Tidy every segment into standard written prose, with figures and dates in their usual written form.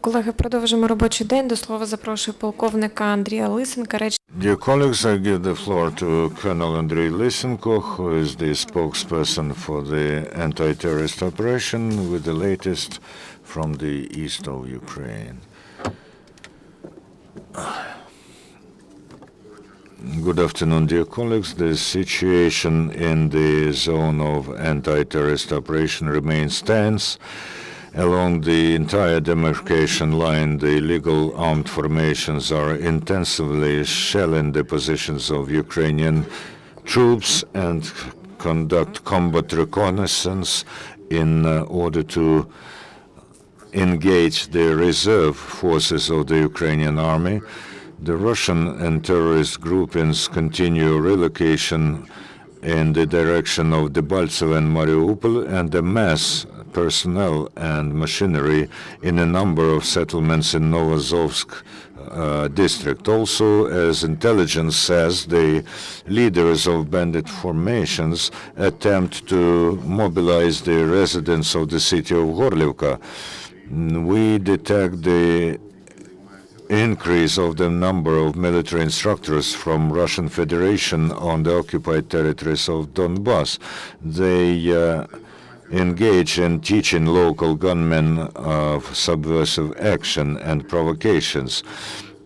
Колеги, продовжимо робочий день. До слова запрошую полковника Андрія Лисенка. Dear colleagues, I give the floor to Colonel Andriy Lysenko, who is the spokesperson for the antiterrorist operation, with the latest from the east of Ukraine. Good afternoon, dear colleagues. The situation in the zone of antiterrorist operation remains tense. Along the entire demarcation line, the illegal armed formations are intensively shelling the positions of Ukrainian troops and conduct combat reconnaissance in order to engage the reserve forces of the Ukrainian army. The Russian and terrorist groupings continue relocation in the direction of Debaltseve and Mariupol, and amass personnel and machinery in a number of settlements in Novozovsk district. Also, as intelligence says, the leaders of bandit formations attempt to mobilize the residents of the city of Gorlivka. We detect the increase of the number of military instructors from Russian Federation on the occupied territories of Donbass. They engage in teaching local gunmen of subversive action and provocations.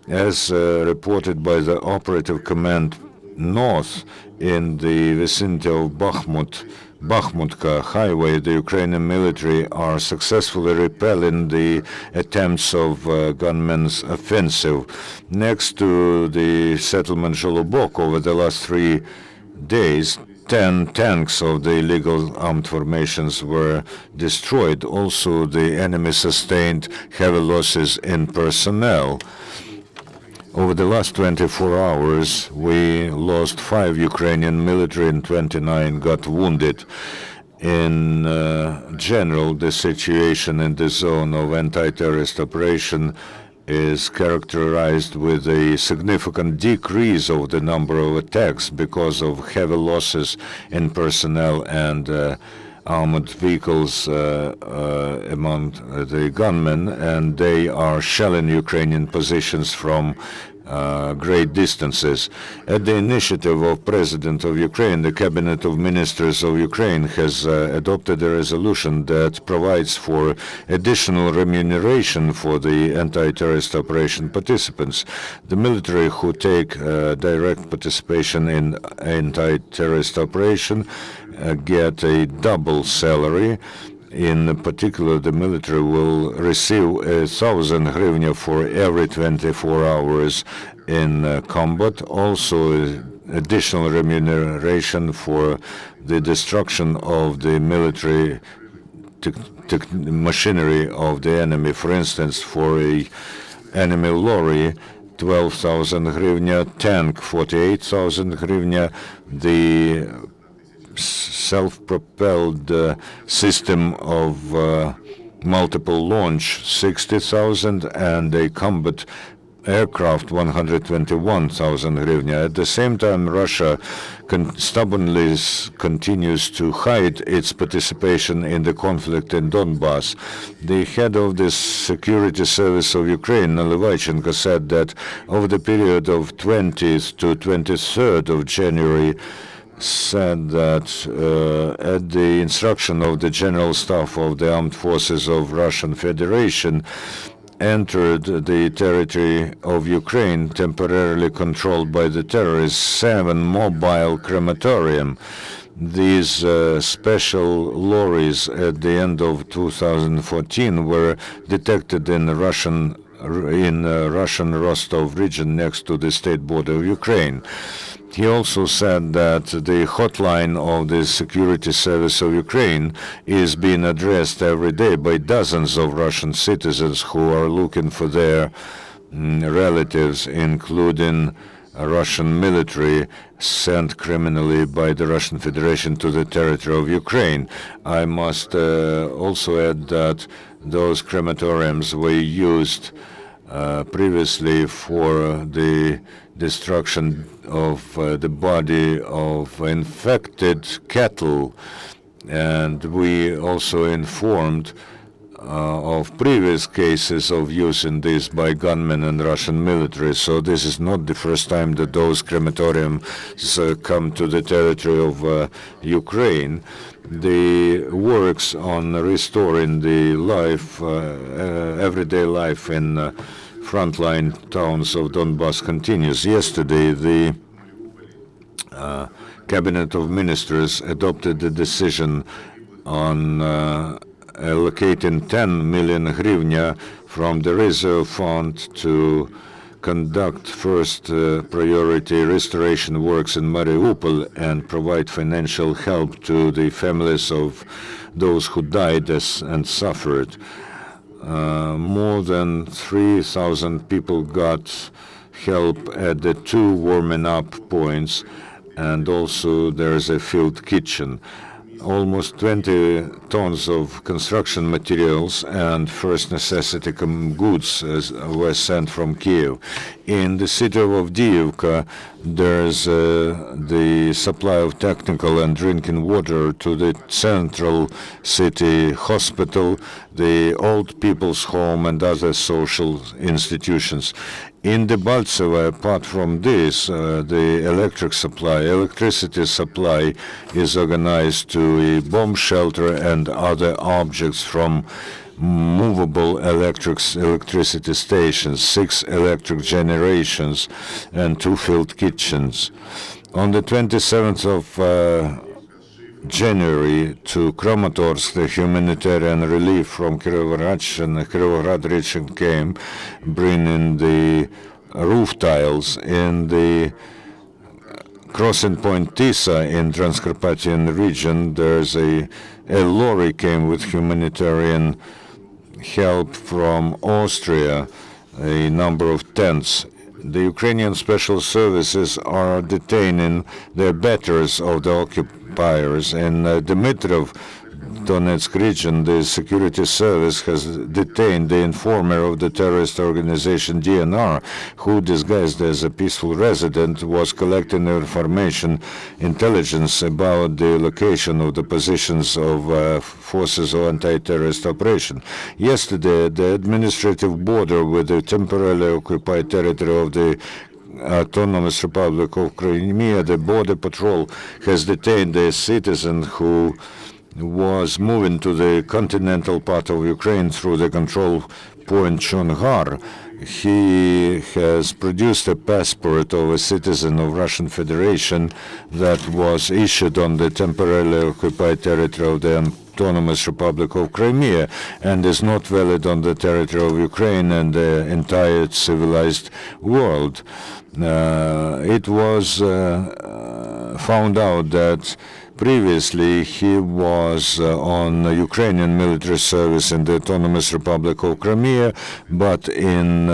As reported by the Operative Command North in the vicinity of Bakhmutka highway, the Ukrainian military are successfully repelling the attempts of gunmen's offensive. Next to the settlement Zholobok, over the last 3 days, 10 tanks of the illegal armed formations were destroyed. Also, the enemy sustained heavy losses in personnel. Over the last 24 hours, we lost 5 Ukrainian military and 29 got wounded. In general, the situation in the zone of anti-terrorist operation is characterized with a significant decrease of the number of attacks because of heavy losses in personnel and armored vehicles among the gunmen, and they are shelling Ukrainian positions from great distances. At the initiative of President of Ukraine, the Cabinet of Ministers of Ukraine has adopted a resolution that provides for additional remuneration for the anti-terrorist operation participants. The military who take direct participation in anti-terrorist operation get a double salary. In particular, the military will receive 1,000 hryvnia for every 24 hours in combat. Also, additional remuneration for the destruction of the military machinery of the enemy. For instance, for a enemy lorry, 12,000 hryvnia, tank, 48,000 hryvnia, the self-propelled system of multiple launch, 60,000, and a combat aircraft, 121,000 hryvnia. At the same time, Russia stubbornly continues to hide its participation in the conflict in Donbass. The head of the Security Service of Ukraine, Lysenko, said that over the period of 20th to 23rd of January, said that at the instruction of the General Staff of the Armed Forces of Russian Federation, entered the territory of Ukraine temporarily controlled by the terrorists 7 mobile crematorium. These special lorries at the end of 2014 were detected in Russian Rostov region next to the state border of Ukraine. He also said that the hotline of the Security Service of Ukraine is being addressed every day by dozens of Russian citizens who are looking for their relatives, including Russian military sent criminally by the Russian Federation to the territory of Ukraine. I must also add that those crematoriums were used previously for the destruction of the body of infected cattle, and we also informed of previous cases of using this by gunmen and Russian military. So this is not the first time that those crematoriums come to the territory of Ukraine. The works on restoring the life, everyday life in frontline towns of Donbass continues. Yesterday, the Cabinet of Ministers adopted the decision on allocating 10 million hryvnia from the reserve fund to conduct first priority restoration works in Mariupol and provide financial help to the families of those who died and suffered. More than 3,000 people got help at the 2 warming up points, and also there's a field kitchen. Almost 20 tons of construction materials and first necessity goods were sent from Kiev. In the city of Avdiivka, there's the supply of technical and drinking water to the central city hospital, the old people's home, and other social institutions. In Debaltseve, apart from this, the electricity supply is organized to a bomb shelter and other objects from movable electricity stations, 6 electric generations, and 2 field kitchens. On the 27th of January to Kramatorsk, the humanitarian relief from Kirovohrad region came, bringing the roof tiles. In the crossing point Tisa in Transcarpathian region, there's a lorry came with humanitarian help from Austria, a number of tents. The Ukrainian special services are detaining the betters of the occupiers. In Dmitrov, Donetsk region, the security service has detained the informer of the terrorist organization DNR, who, disguised as a peaceful resident, was collecting intelligence about the location of the positions of forces of anti-terrorist operation. Yesterday, the administrative border with the temporarily occupied territory of the Autonomous Republic of Crimea, the border patrol has detained a citizen who was moving to the continental part of Ukraine through the control point Chonhar. He has produced a passport of a citizen of Russian Federation that was issued on the temporarily occupied territory of the Autonomous Republic of Crimea and is not valid on the territory of Ukraine and the entire civilized world. It was found out that previously, he was on Ukrainian military service in the Autonomous Republic of Crimea, but in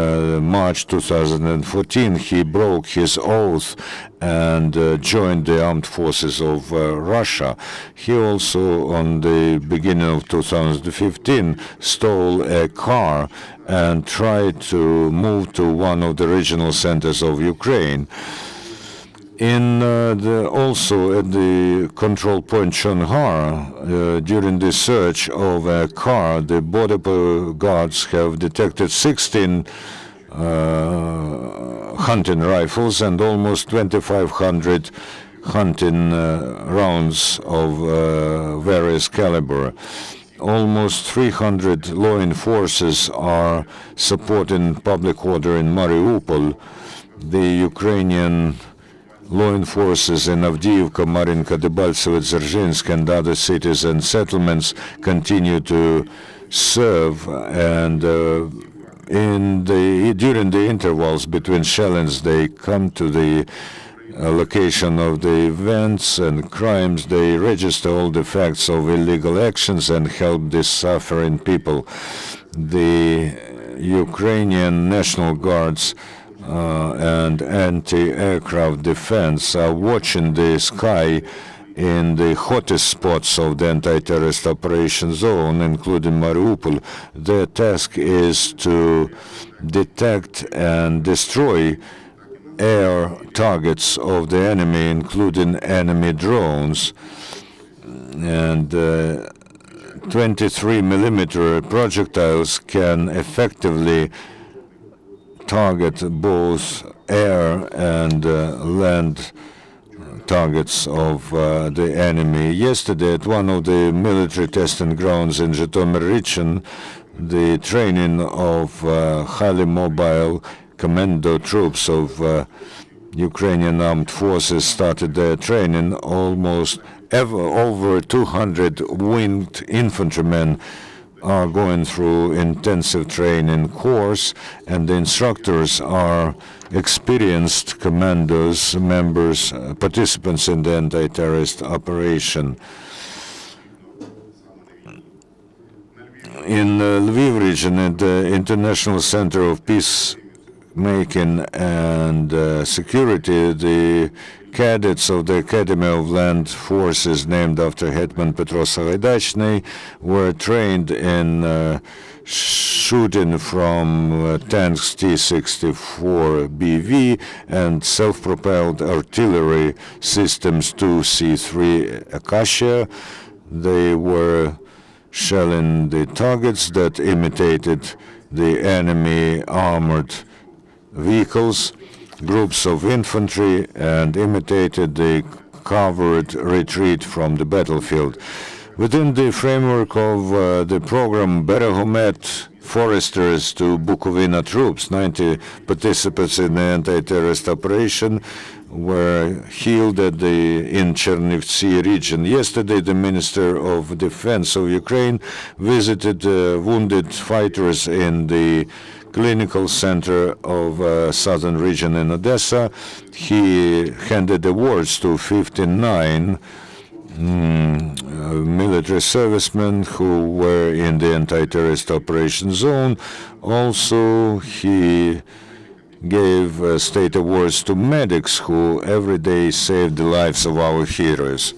March 2014, he broke his oath and joined the armed forces of Russia. He also, on the beginning of 2015, stole a car and tried to move to one of the regional centers of Ukraine. Also at the control point Chonhar, during the search of a car, the border guards have detected 16 hunting rifles and almost 2,500 hunting rounds of various caliber. Almost 300 law enforcers are supporting public order in Mariupol. The Ukrainian law enforcers in Avdiivka, Marinka, Debaltseve, Dzerzhinsk, and other cities and settlements continue to serve, and during the intervals between shellings, they come to the location of the events and crimes. They register all the facts of illegal actions and help the suffering people. The Ukrainian National Guards and anti-aircraft defense are watching the sky in the hottest spots of the anti-terrorist operation zone, including Mariupol. Their task is to detect and destroy air targets of the enemy, including enemy drones. And 23-millimeter projectiles can effectively target both air and land targets of the enemy. Yesterday, at one of the military testing grounds in Zhytomyr region, the training of highly mobile commando troops of Ukrainian armed forces started their training. Almost over 200 winged infantrymen are going through intensive training course, and the instructors are experienced commandos, members, participants in the anti-terrorist operation. In the Lviv region, at the International Center of Peacemaking and Security, the cadets of the Academy of Land Forces, named after Hetman Petro Sagaidachny, were trained in shooting from tanks T-64BV and self-propelled artillery systems 2C3 Acacia. They were shelling the targets that imitated the enemy armored vehicles, groups of infantry, and imitated the covert retreat from the battlefield. Within the framework of the program Berehomet Foresters to Bukovina troops, 90 participants in the anti-terrorist operation were healed in Chernivtsi region. Yesterday, the Minister of Defense of Ukraine visited wounded fighters in the clinical center of southern region in Odessa. He handed awards to 59 military servicemen who were in the anti-terrorist operation zone. Also, he gave state awards to medics who every day saved the lives of our heroes.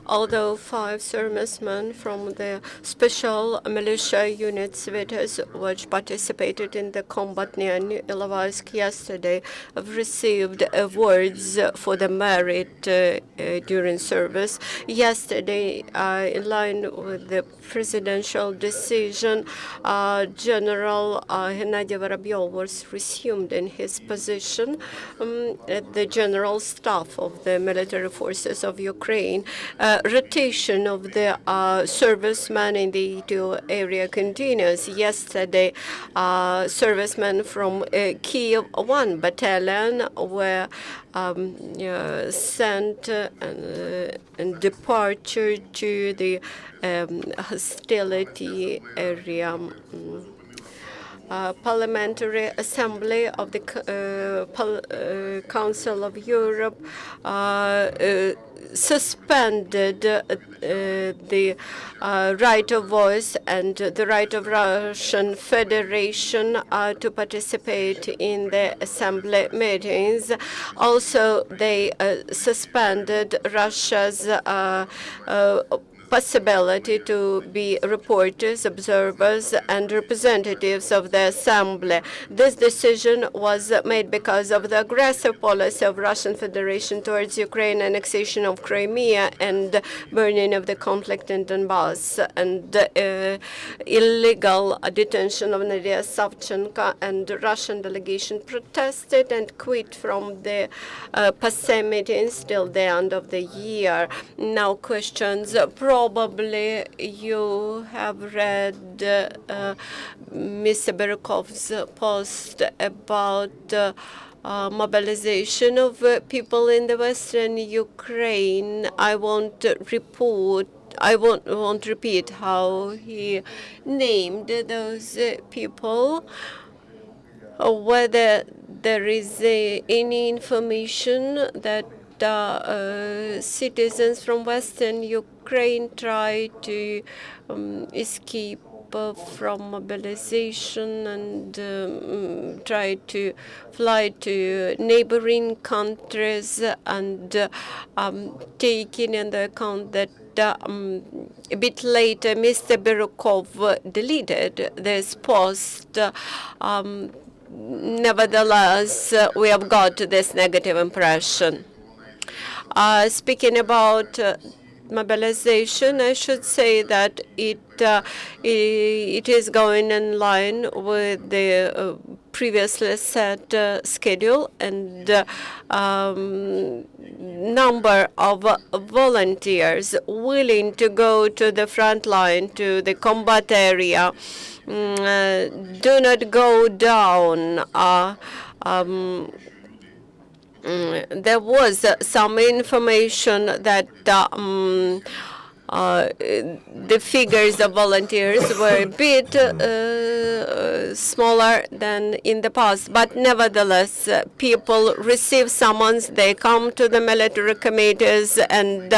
Although 5 servicemen from the special militia unit Svitas, which participated in the combat near Ilovaisk yesterday, have received awards for the merit during service. Yesterday, in line with the presidential decision, General Gennady Vorobyov was resumed in his position at the General Staff of the Military Forces of Ukraine. Rotation of the servicemen in the two area continues. Yesterday, servicemen from Kiev 1 battalion were sent and departure to the hostility area. Parliamentary Assembly of the Council of Europe suspended the right of voice and the right of Russian Federation to participate in the assembly meetings. Also, they suspended Russia's possibility to be reporters, observers, and representatives of the assembly. This decision was made because of the aggressive policy of Russian Federation towards Ukraine, annexation of Crimea, and burning of the conflict in Donbass, and illegal detention of Nadia Savchenko. And Russian delegation protested and quit from the PASE meetings till the end of the year. Now questions. Probably you have read Mr. Berukov's post about mobilization of people in the Western Ukraine. I won't repeat how he named those people. Whether there is any information that citizens from Western Ukraine try to escape from mobilization and try to fly to neighboring countries, and taking into account that a bit later Mr. Berukov deleted this post. Nevertheless, we have got this negative impression. Speaking about mobilization, I should say that it is going in line with the previously set schedule, and number of volunteers willing to go to the front line, to the combat area, do not go down. There was some information that the figures of volunteers were a bit smaller than in the past, but nevertheless, people receive summons, they come to the military committees, and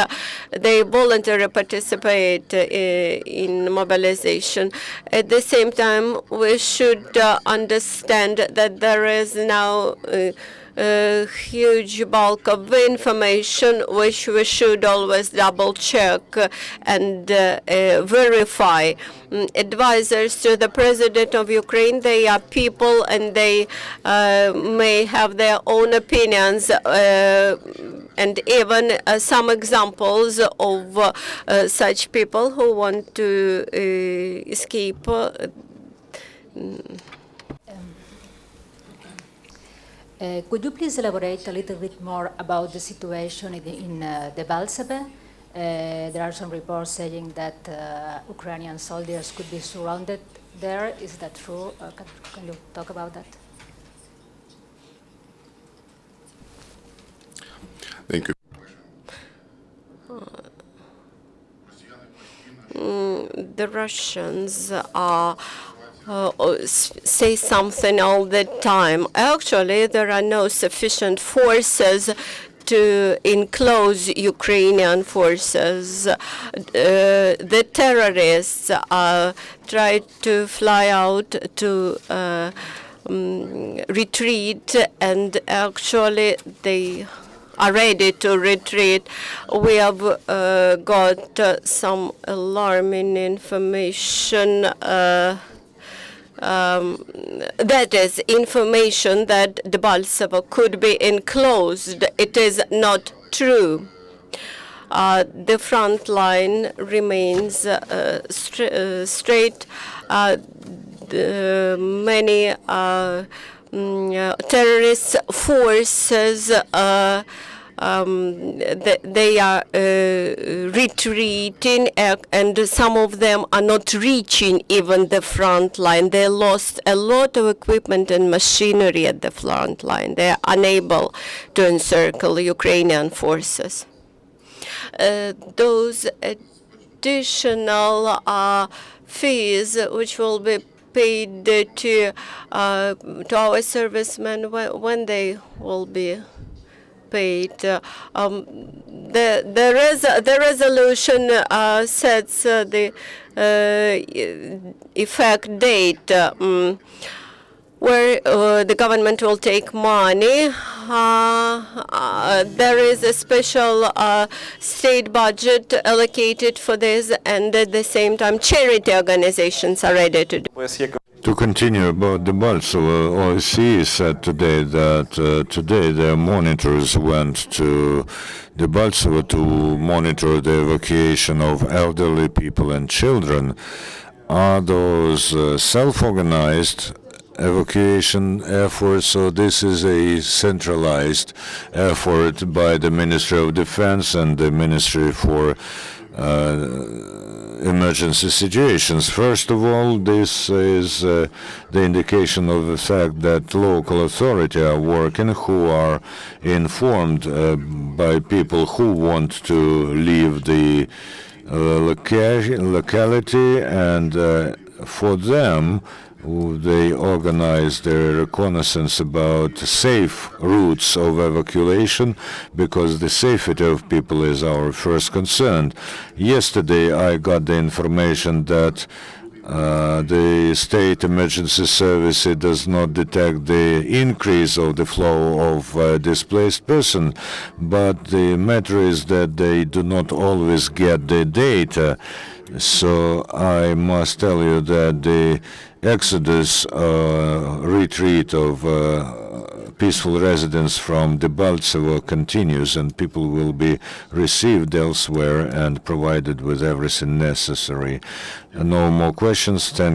they voluntarily participate in mobilization. At the same time, we should understand that there is now a huge bulk of information which we should always double check and verify. Advisors to the President of Ukraine, they are people, and they may have their own opinions, and even some examples of such people who want to escape. Could you please elaborate a little bit more about the situation in Debaltseve? There are some reports saying that Ukrainian soldiers could be surrounded there. Is that true? Can you talk about that? Thank you. The Russians are say something all the time. Actually, there are no sufficient forces to enclose Ukrainian forces. The terrorists try to fly out to retreat, and actually they are ready to retreat. We have got some alarming information. That is information that Debaltseve could be enclosed. It is not true. The front line remains straight. Many terrorist forces they are retreating, and some of them are not reaching even the front line. They lost a lot of equipment and machinery at the front line. They are unable to encircle Ukrainian forces. Those additional fees which will be paid to our servicemen, when they will be paid. The resolution sets the effect date where the government will take money. There is a special state budget allocated for this, and at the same time, charity organizations are ready to do. To continue about Debaltseve, OSCE said today that today their monitors went to Debaltseve to monitor the evacuation of elderly people and children. Are those self-organized evacuation efforts, or this is a centralized effort by the Ministry of Defense and the Ministry for emergency situations? First of all, this is the indication of the fact that local authorities are working, who are informed by people who want to leave the locality, and for them, they organize their reconnaissance about safe routes of evacuation, because the safety of people is our first concern. Yesterday, I got the information that the state emergency service does not detect the increase of the flow of displaced person, but the matter is that they do not always get the data. So I must tell you that the exodus, retreat of peaceful residents from Debaltsevo continues, and people will be received elsewhere and provided with everything necessary. No more questions. Thank